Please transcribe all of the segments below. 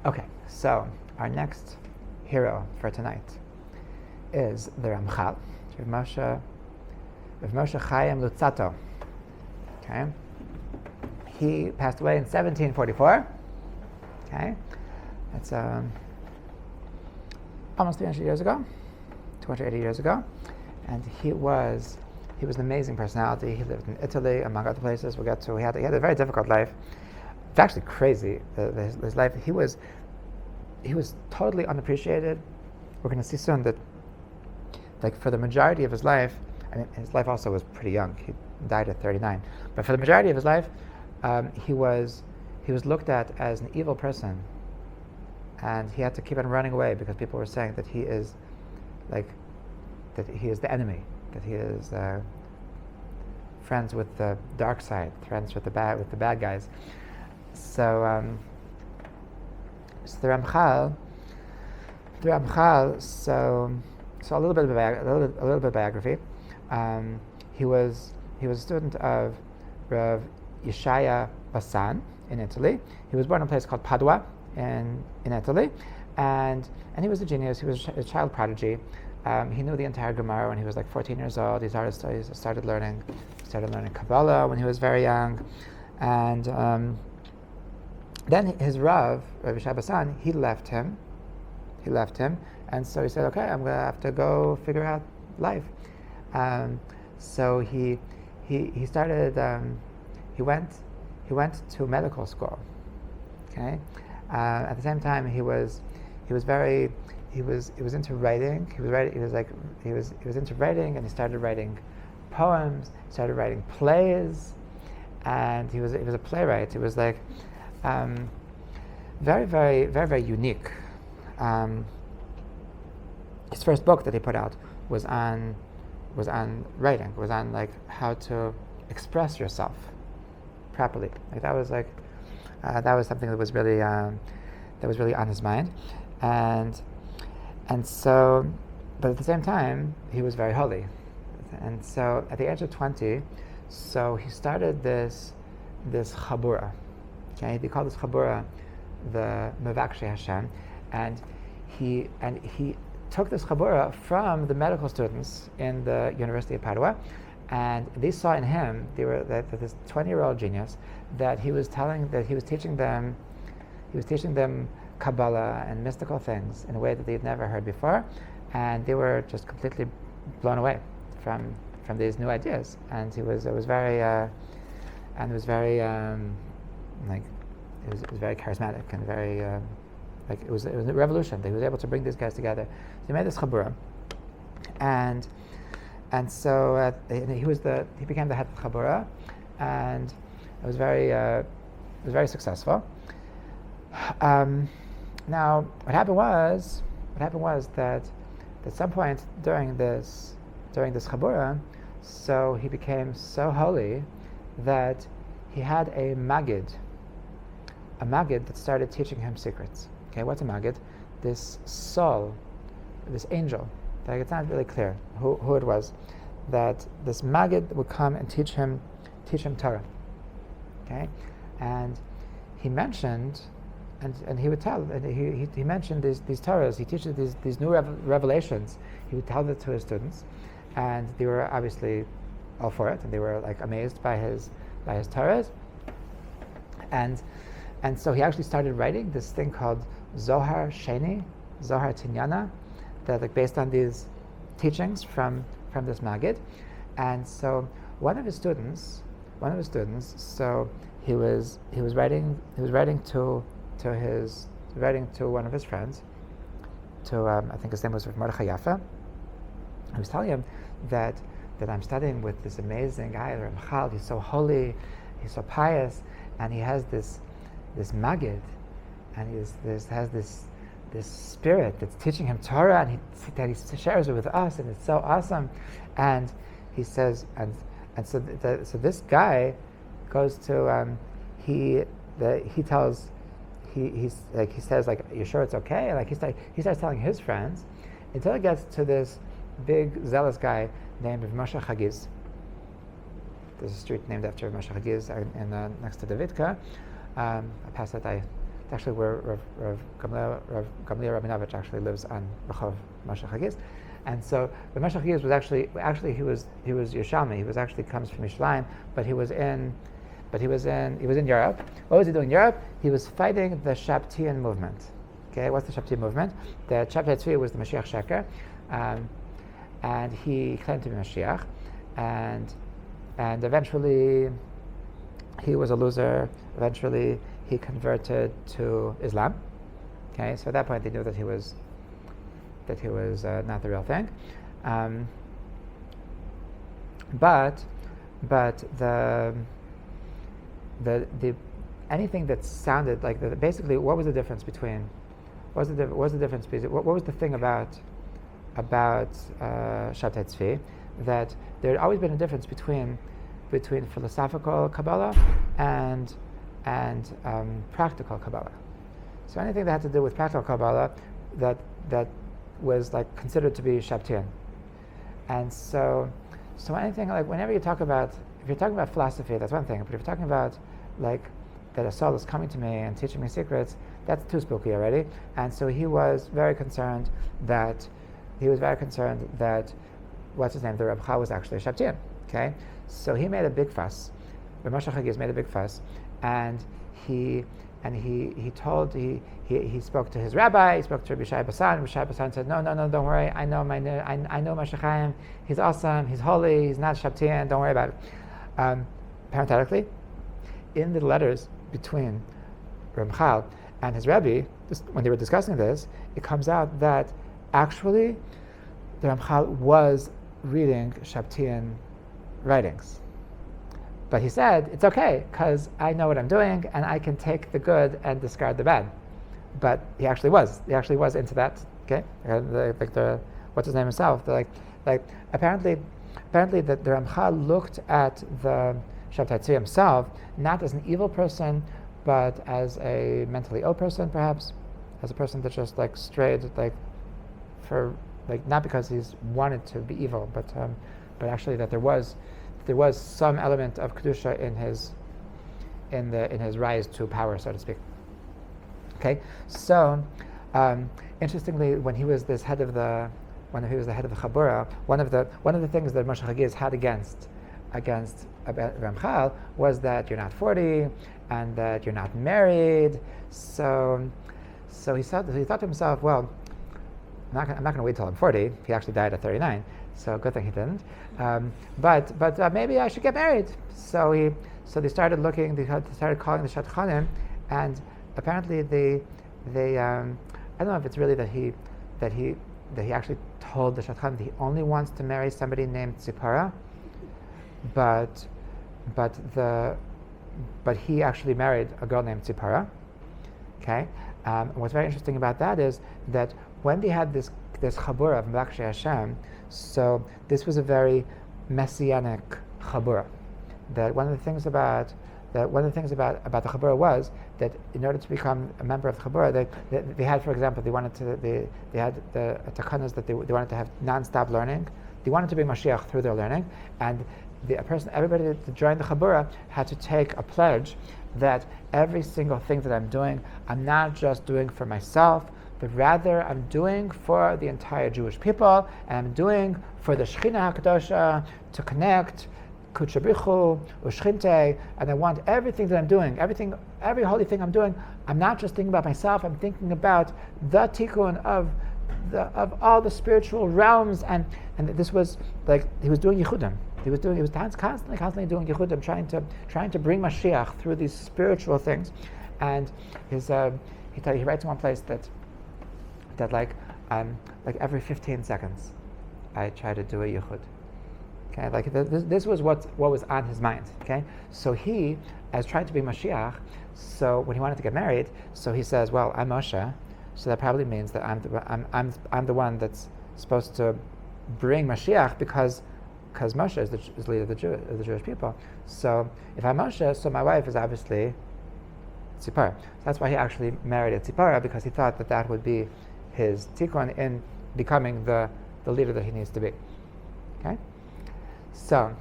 Okay, so our next hero for tonight is the Ramchal, Rav Moshe Chaim Lutzato. Okay, he passed away in 1744. Okay, that's almost 300 years ago, 280 years ago, and he was an amazing personality. He lived in Italy, among other places. We'll get to. He had a very difficult life. It's actually crazy. His life. He was totally unappreciated. We're going to see soon that, like, for the majority of his life, I mean, his life also was pretty young. He died at 39. But for the majority of his life, he was looked at as an evil person, and he had to keep on running away because people were saying that he is the enemy, that he is friends with the dark side, friends with the bad guys. So the Ramchal. So a little bit of biography. He was a student of Rav Yeshaya Basan in Italy. He was born in a place called Padua in Italy, and he was a genius. He was a child prodigy. He knew the entire Gemara when he was like 14 years old. He started learning Kabbalah when he was very young, and then his Rav Yeshaya Basan, he left him, and so he said, "Okay, I'm going to have to go figure out life." So he started. He went to medical school. Okay. At the same time, he was into writing. He was into writing, and he started writing poems. Started writing plays, and he was a playwright. He was like very, very, very, very unique. His first book that he put out was on writing, was on like how to express yourself properly. Like that was something that was really on his mind, and so, but at the same time he was very holy, and so at the age of 20, so he started this chabura. Okay, they call this chabura the Mevakshei Hashem, and he took this chabura from the medical students in the University of Padua, and they saw in him that this 20-year-old genius, that he was teaching them Kabbalah and mystical things in a way that they had never heard before, and they were just completely blown away from these new ideas. And it was very charismatic and very it was a revolution. He was able to bring these guys together. So he made this chabura, and so he became the head of chabura, and it was very successful. Now, what happened was that at some point during this chabura, so he became so holy that he had a maggid that started teaching him secrets. Okay, what's a maggid? This soul, this angel. Like, it's not really clear who it was. That this maggid would come and teach him Torah. Okay, and he mentioned, and he would tell, and he mentioned these Torahs. He teaches these new revelations. He would tell them to his students, and they were obviously all for it, and they were like amazed by his Torahs. And so he actually started writing this thing called Zohar Sheni, Zohar Tinyana, that like based on these teachings from this Maggid. And so one of his students, so he was writing to one of his friends, I think his name was Mordechai Yafa. He was telling him that I'm studying with this amazing guy, Ramchal. He's so holy, he's so pious, and he has this Maggid, and he has this spirit that's teaching him Torah, and that he shares it with us, and it's so awesome. And he says, so this guy goes to he says like, "You sure it's okay?" Like he starts telling his friends, until it gets to this big zealous guy named Moshe Chagiz. There's a street named after Moshe Chagiz next to Davidka. I passed that. I It's actually where Rav Gamliel Rabinovich actually lives on Rehov Moshe Chagiz. And so the Moshe Chagiz was actually he was Yerushalmi. He was actually comes from Yerushalayim, but he was in Europe. What was he doing in Europe? He was fighting the Shabtian movement. Okay, what's the Shabtian movement? The Shabtai Tzvi was the Mashiach Sheker, and he claimed to be Mashiach, and eventually he was a loser. Eventually he converted to Islam. Okay, so at that point they knew that he was not the real thing. But the anything that sounded like basically, what was the difference between? What was the thing about Shabtai Tzvi, that there had always been a difference between philosophical Kabbalah and practical Kabbalah. So anything that had to do with practical Kabbalah that was like considered to be Shabtian. And so anything like whenever if you're talking about philosophy, that's one thing. But if you're talking about like that a soul is coming to me and teaching me secrets, that's too spooky already. And so he was very concerned that what's his name, the Ramchal was actually a Shabtian. Okay, so he made a big fuss. Rav Moshe Chagiz made a big fuss, and he spoke to his rabbi. He spoke to Rabbi Shai Basan. Rabbi Shai Basan said, "No, don't worry. I know Moshe Chaim. He's awesome. He's holy. He's not Shabtian. Don't worry about it." Parenthetically, in the letters between Ramchal and his Rebbe, when they were discussing this, it comes out that actually the Ramchal was reading Shabtian writings. But he said, it's okay, because I know what I'm doing, and I can take the good and discard the bad. But he actually was into that. Okay, what's his name himself? Apparently that the Ramchal looked at the Shabtai Tzvi himself not as an evil person, but as a mentally ill person, perhaps, as a person that just like strayed not because he's wanted to be evil, but actually that there was some element of kedusha in his rise to power, so to speak. Okay, so interestingly, when he was the head of the Chabura, one of the things that Moshe Chagiz had against Ramchal was that you're not 40 and that you're not married. So he thought to himself, well, I'm not going to wait till I'm 40. He actually died at 39, so good thing he didn't. But maybe I should get married. So they started looking. They started calling the Shadchanim, and apparently they I don't know if it's really that he actually told the Shadchanim that he only wants to marry somebody named Tzipora, but he actually married a girl named Tzipora. Okay. What's very interesting about that is that when they had this chabura of Mevakshei Hashem, so this was a very messianic chabura. That one of the things about the chabura was that in order to become a member of the chabura, they had, for example, they had the takanas that they wanted to have non-stop learning. They wanted to bring Mashiach through their learning, and everybody to join the chabura had to take a pledge that every single thing that I'm doing, I'm not just doing for myself, but rather I'm doing for the entire Jewish people, and I'm doing for the Shechina HaKadosha to connect Kutchabrichu, Ushchinte, and I want everything that I'm doing, every holy thing I'm doing, I'm not just thinking about myself, I'm thinking about the tikkun of all the spiritual realms, and this was like, he was doing yichudim. He was constantly doing yichudim, trying to bring Mashiach through these spiritual things. And he writes in one place that like every 15 seconds I try to do a yichud. Okay, like this was what was on his mind. Okay, so he, as trying to be Mashiach, so when he wanted to get married, so he says, well, I'm Moshe, so that probably means that I'm the one that's supposed to bring Mashiach because Moshe is the leader of the Jewish people. So if I'm Moshe, so my wife is obviously Tzipora. So that's why he actually married a Tzipora, because he thought that would be his tikkun in becoming the leader that he needs to be. Okay, so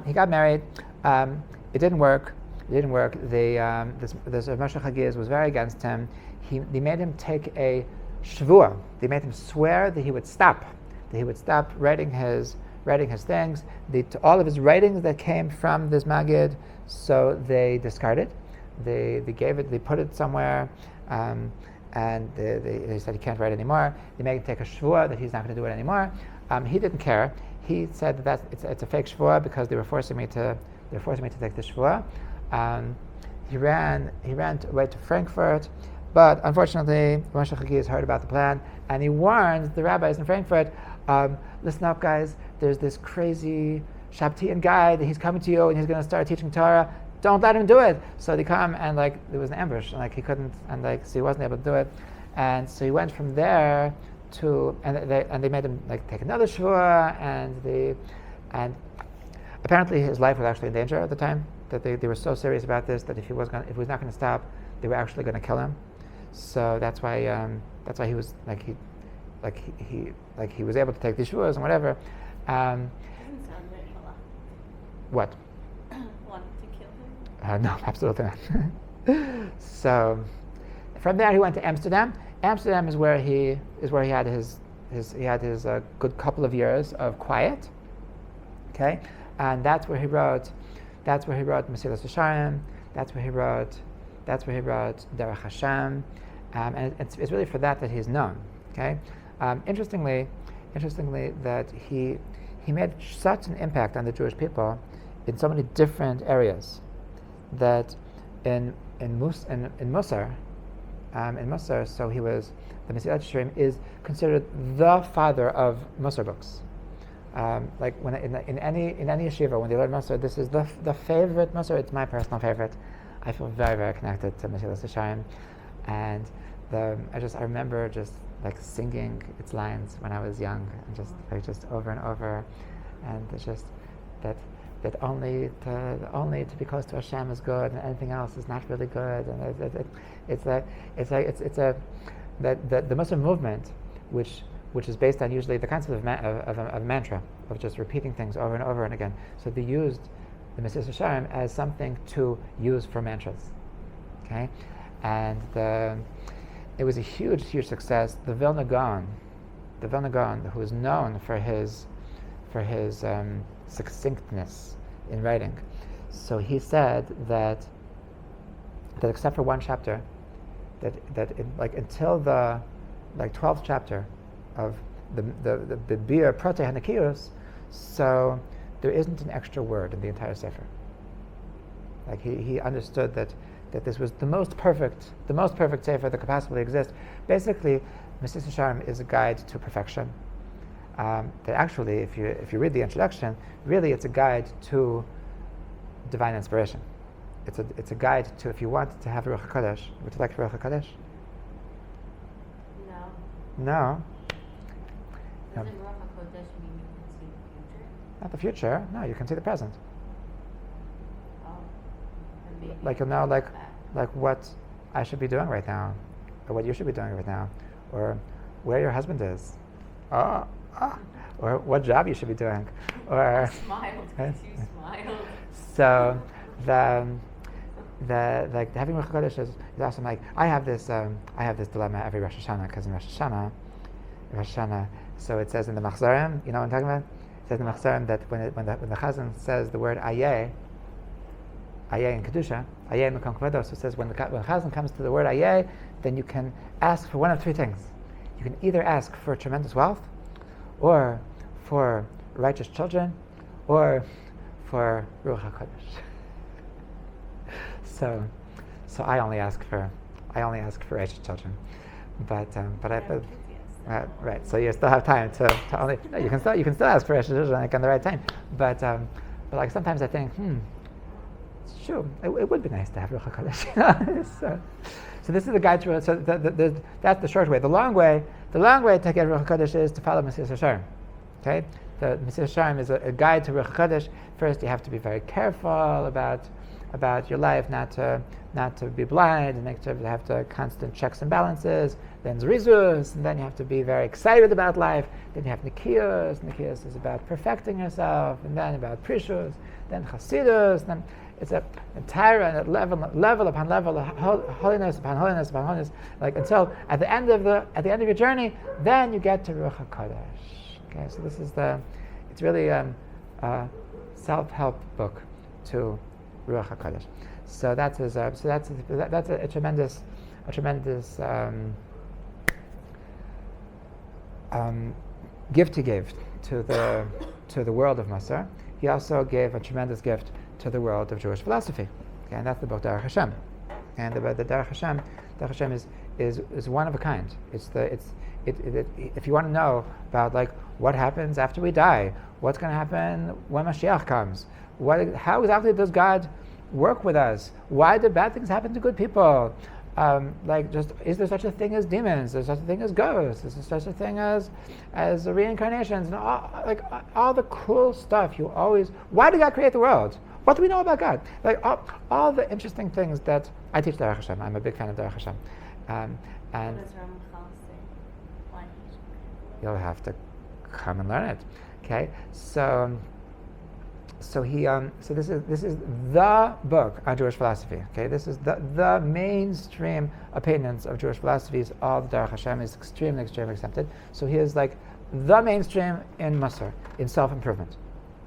he got married. It didn't work, It didn't work. This Moshe Chagiz was very against him. They made him take a shvua. They made him swear that he would stop writing his things. All of his writings that came from this Magid, so they discarded. They put it somewhere, and they said he can't write anymore. They made him take a shvua that he's not going to do it anymore. He didn't care. He said that it's a fake shvua because they were forcing me to take the shvua. He ran away to Frankfurt, but unfortunately, Moshe Chagiz heard about the plan, and he warned the rabbis in Frankfurt, listen up guys, there's this crazy Shabtian guy that he's coming to you and he's going to start teaching Torah. Don't let him do it. So they come and there was an ambush and he couldn't, and so he wasn't able to do it. And so he went from there to, and they made him take another shvua, and apparently his life was actually in danger at the time, that they were so serious about this that if he was not going to stop, they were actually going to kill him. So that's why he was he was able to take these shvuas and whatever. Doesn't sound very halal. What? Wanted to kill him? No, absolutely not. So from there he went to Amsterdam. Amsterdam is where he had his good couple of years of quiet. Okay, and that's where he wrote Mesilas Yesharim. That's where he wrote Derech Hashem, and it's really for that he's known. Okay, interestingly, that he made such an impact on the Jewish people in so many different areas that in mussar, so he was, the Mesilas Yesharim is considered the father of mussar books. When in any yeshiva, when they learn mussar, this is the favorite mussar. It's my personal favorite. I feel very, very connected to Mesilas Yesharim, and I remember just singing its lines when I was young, and just over and over, and it's just that only to be close to Hashem is good, and anything else is not really good, and the Muslim movement, which is based on usually the concept of a mantra, of just repeating things over and over and again. So they used the Mesilas Yesharim as something to use for mantras. Okay, and it was a huge success. The Vilna Gaon, who is known for his succinctness in writing, so he said that except for one chapter, that until the 12th chapter of the Bir Protei HaNekiyos, so there isn't an extra word in the entire sefer. He understood that this was the most perfect sefer that could possibly exist. Basically, Mesilas Yesharim is a guide to perfection. That actually, if you read the introduction, really it's a guide to divine inspiration. It's a guide to, if you want to have Ruach HaKodesh. Would you like Ruach HaKodesh? No. No. Doesn't Ruach HaKodesh mean you can see the future? Not the future. No, you can see the present. Oh. Maybe You'll know what I should be doing right now, or what you should be doing right now, or where your husband is, or what job you should be doing, or I smiled because you smiled. So the having Ruach HaKodesh is awesome. I have this dilemma every Rosh Hashanah, because in Rosh Hashanah, so it says in the Machzorim, you know what I'm talking about? It says in the Machzorim that when the Chazan says the word Ayeh in Kedusha, Ayeh Mekom Kvodo, so it says when the Chazan comes to the word Ayeh, then you can ask for one of three things. You can either ask for tremendous wealth, or for righteous children, or for Ruach HaKodesh. So I only ask for righteous children, but right. So you still have time to only. No, you can still ask for righteous children on the right time, but sometimes I think, it's true. It would be nice to have Ruach HaKodesh. So this is the guide to. So that's the short way. The long way to get Ruach HaKodesh is to follow Mesilas Yesharim. Okay, the Mesilas Yesharim is a guide to Ruach HaKodesh. First, you have to be very careful about your life, not to be blind, and next you have to constant checks and balances. Then Zrizus, and then you have to be very excited about life. Then you have Nikiyos. Nikiyos is about perfecting yourself, and then about Prishus, then Chasidus. Then it's a Torah and level upon level, holiness upon holiness upon holiness, like until at the end of your journey, then you get to Ruach HaKodesh. Okay, so this is it's really a self-help book to Ruach HaKodesh. So that's a tremendous gift he gave to the world of Mussar. He also gave a tremendous gift to the world of Jewish philosophy. Okay, and that's the book Derech Hashem. And the Derech Hashem is one of a kind. If you want to know about like what happens after we die, what's going to happen when Mashiach comes, how exactly does God work with us? Why do bad things happen to good people? Is there such a thing as demons? Is there such a thing as ghosts? Is there such a thing as reincarnations? And all the cool stuff you always. Why did God create the world? What do we know about God? Like all the interesting things that I teach Derech Hashem. I'm a big fan of Derech Hashem. And what does Ramchal say? Why he should create the world? you'll have to come and learn it. Okay, so this is the book on Jewish philosophy. Okay, this is the mainstream opinions of Jewish philosophies. All the Derech Hashem is extremely accepted. So he is like the mainstream in Mussar, in self-improvement.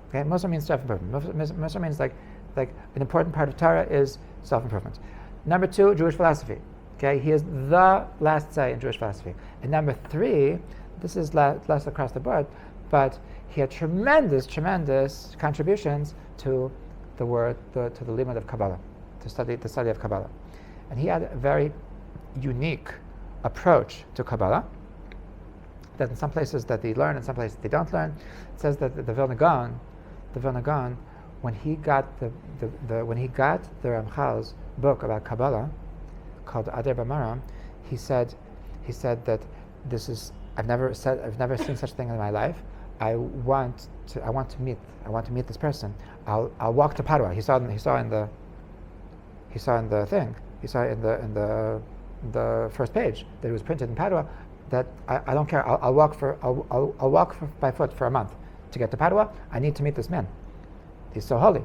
Okay, Mussar means self-improvement. Mussar means like an important part of Torah is self-improvement. Number 2, Jewish philosophy. Okay, he is the last say in Jewish philosophy. And number 3, this is less across the board, but he had tremendous contributions to the limud of Kabbalah, the study of Kabbalah. And he had a very unique approach to Kabbalah that in some places that they learn, in some places they don't learn. It says that the Vilna Gaon, when he got the Ramchal's book about Kabbalah called Adar B'Mara, he said that this is I've never seen such a thing in my life. I want to meet this person. I'll walk to Padua. He saw in the first page that it was printed in Padua. That I don't care. I'll walk by foot for a month to get to Padua. I need to meet this man. He's so holy.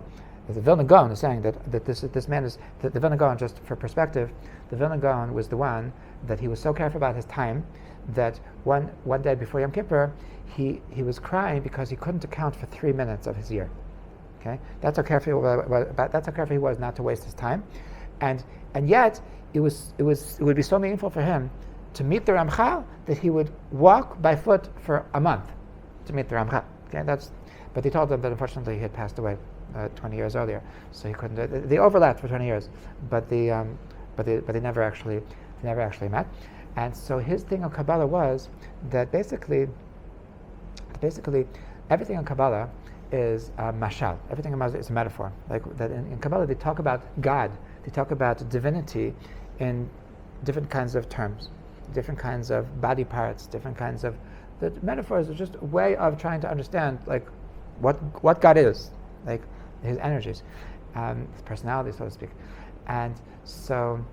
The Vilna Gaon is saying that this man is the Vilna Gaon. Just for perspective, the Vilna Gaon was the one that he was so careful about his time that one day before Yom Kippur, he was crying because he couldn't account for 3 minutes of his year. Okay, that's how careful he was not to waste his time, and yet it would be so meaningful for him to meet the Ramchal that he would walk by foot for a month to meet the Ramchal. Okay, but he told them that unfortunately he had passed away 20 years earlier, so he couldn't. They overlapped for 20 years, but they never actually met. And so his thing on Kabbalah was that basically everything on Kabbalah is mashal. Everything in Kabbalah is a metaphor. Like that in Kabbalah they talk about God, they talk about divinity in different kinds of terms, different kinds of body parts, different kinds of. The metaphors are just a way of trying to understand like what God is, like his energies, his personality, so to speak. And so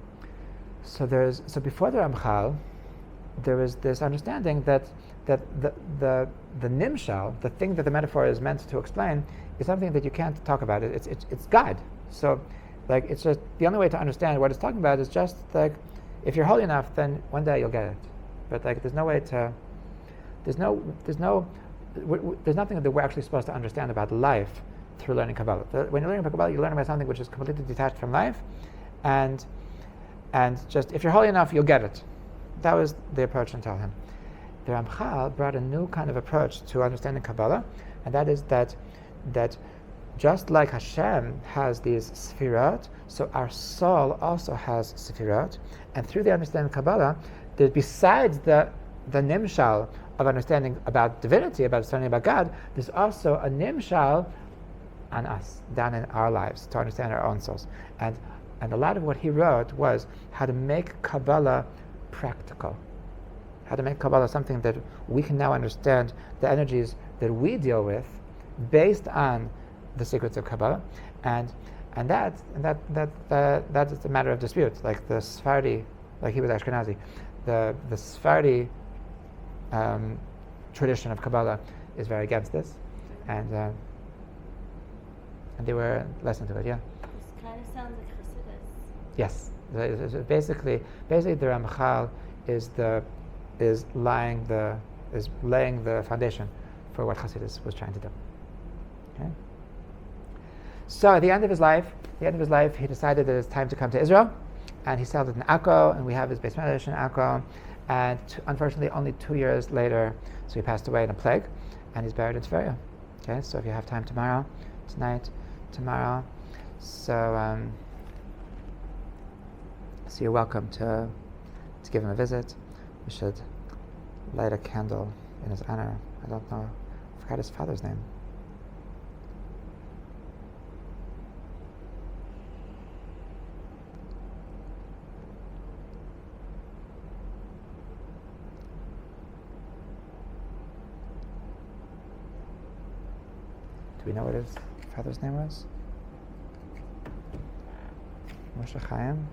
before the Ramchal, there was this understanding that the nimshal, the thing that the metaphor is meant to explain, is something that you can't talk about. It's God. So, like, it's just the only way to understand what it's talking about is just like, if you're holy enough, then one day you'll get it. But like, there's no way to. There's nothing that we're actually supposed to understand about life through learning Kabbalah. When you're learning about Kabbalah, you learn about something which is completely detached from life, and just if you're holy enough, you'll get it. That was the approach until him. The Ramchal brought a new kind of approach to understanding Kabbalah, and that is that just like Hashem has these sefirot, so our soul also has sefirot, and through the understanding of Kabbalah, that besides the nimshal of understanding about divinity, about understanding about God, there's also a nimshal on us, down in our lives, to understand our own souls. And a lot of what he wrote was how to make Kabbalah practical, how to make Kabbalah something that we can now understand the energies that we deal with based on the secrets of Kabbalah, and that is a matter of dispute. Like the Sephardi, like he was Ashkenazi, the Sephardi tradition of Kabbalah is very against this, and they were less into it. Yeah. kind of sounds like Chassidus. Yes. Basically, the Ramchal is laying the foundation for what Chassidus was trying to do. Okay. So at the end of his life, he decided that it's time to come to Israel, and he settled in Akko, and we have his Beis Medrash in Akko. And unfortunately, only 2 years later, so he passed away in a plague, and he's buried in Tveria. Okay, so if you have time tomorrow, so you're welcome to give him a visit. We should light a candle in his honor. I don't know, I forgot his father's name. Do we know what his father's name was? Moshe Chaim?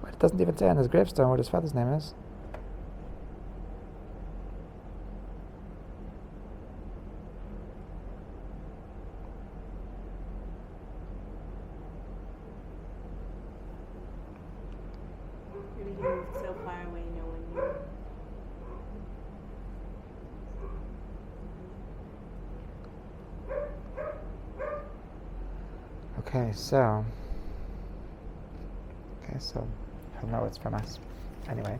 Well, it doesn't even say on his gravestone what his father's name is. He moved so far away, no one knew. Okay, so he'll know it's from us. Anyway,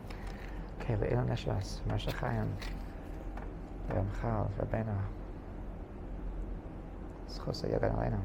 okay, Le'ilon Neshmas, Moshe Chaim, Ramchal, Rabbeinu, Zchus HaYagan Aleinu.